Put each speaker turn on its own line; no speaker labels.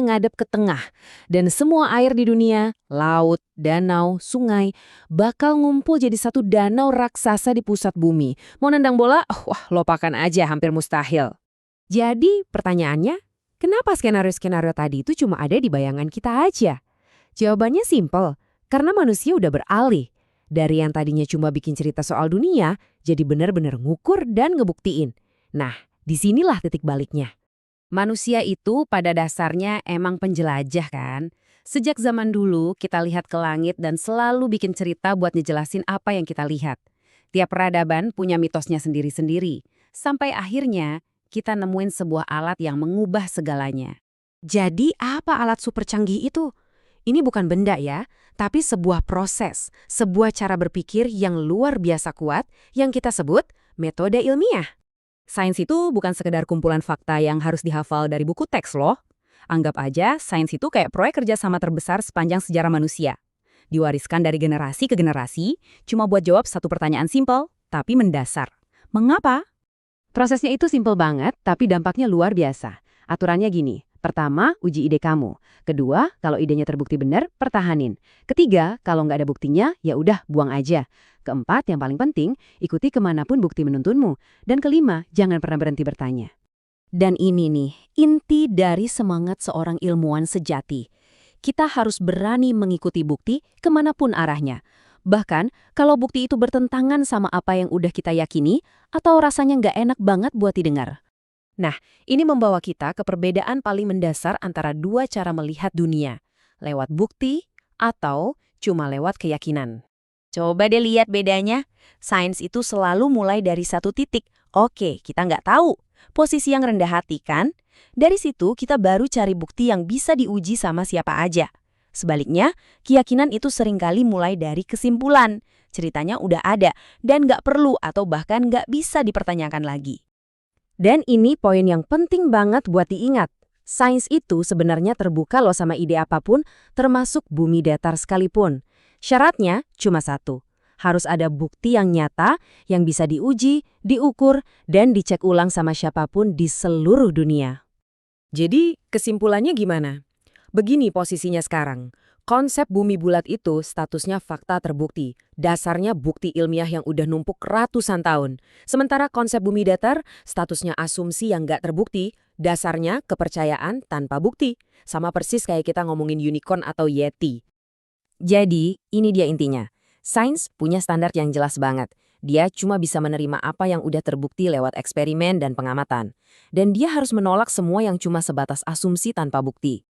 ngadep ke tengah, dan semua air di dunia, laut, danau, sungai, bakal ngumpul jadi satu danau raksasa di pusat bumi. Mau nendang bola? Wah, lopakan aja, hampir mustahil.
Jadi, pertanyaannya, kenapa skenario-skenario tadi itu cuma ada di bayangan kita aja? Jawabannya simpel, karena manusia udah beralih. Dari yang tadinya cuma bikin cerita soal dunia, jadi benar-benar ngukur dan ngebuktiin. Nah, disinilah titik baliknya. Manusia itu pada dasarnya emang penjelajah kan? Sejak zaman dulu kita lihat ke langit dan selalu bikin cerita buat ngejelasin apa yang kita lihat. Tiap peradaban punya mitosnya sendiri-sendiri. Sampai akhirnya kita nemuin sebuah alat yang mengubah segalanya. Jadi apa alat super canggih itu? Ini bukan benda ya, tapi sebuah proses, sebuah cara berpikir yang luar biasa kuat yang kita sebut metode ilmiah. Sains itu bukan sekedar kumpulan fakta yang harus dihafal dari buku teks loh. Anggap aja sains itu kayak proyek kerjasama terbesar sepanjang sejarah manusia. Diwariskan dari generasi ke generasi, cuma buat jawab satu pertanyaan simpel, tapi mendasar. Mengapa? Prosesnya itu simpel banget, tapi dampaknya luar biasa. Aturannya gini, pertama, uji ide kamu. Kedua, kalau idenya terbukti benar, pertahanin. Ketiga, kalau nggak ada buktinya, ya udah buang aja. Keempat, yang paling penting, ikuti kemanapun bukti menuntunmu. Dan kelima, jangan pernah berhenti bertanya. Dan ini nih, inti dari semangat seorang ilmuwan sejati. Kita harus berani mengikuti bukti kemanapun arahnya. Bahkan, kalau bukti itu bertentangan sama apa yang udah kita yakini, atau rasanya nggak enak banget buat didengar. Nah, ini membawa kita ke perbedaan paling mendasar antara dua cara melihat dunia. Lewat bukti, atau cuma lewat keyakinan. Coba deh lihat bedanya. Sains itu selalu mulai dari satu titik. Oke, kita nggak tahu. Posisi yang rendah hati kan? Dari situ kita baru cari bukti yang bisa diuji sama siapa aja. Sebaliknya, keyakinan itu seringkali mulai dari kesimpulan. Ceritanya udah ada dan nggak perlu atau bahkan nggak bisa dipertanyakan lagi. Dan ini poin yang penting banget buat diingat. Sains itu sebenarnya terbuka loh sama ide apapun, termasuk bumi datar sekalipun. Syaratnya cuma satu, harus ada bukti yang nyata, yang bisa diuji, diukur, dan dicek ulang sama siapapun di seluruh dunia. Jadi, kesimpulannya gimana? Begini posisinya sekarang. Konsep bumi bulat itu statusnya fakta terbukti. Dasarnya bukti ilmiah yang udah numpuk ratusan tahun. Sementara konsep bumi datar, statusnya asumsi yang nggak terbukti. Dasarnya kepercayaan tanpa bukti. Sama persis kayak kita ngomongin unicorn atau yeti. Jadi, ini dia intinya. Sains punya standar yang jelas banget. Dia cuma bisa menerima apa yang udah terbukti lewat eksperimen dan pengamatan. Dan dia harus menolak semua yang cuma sebatas asumsi tanpa bukti.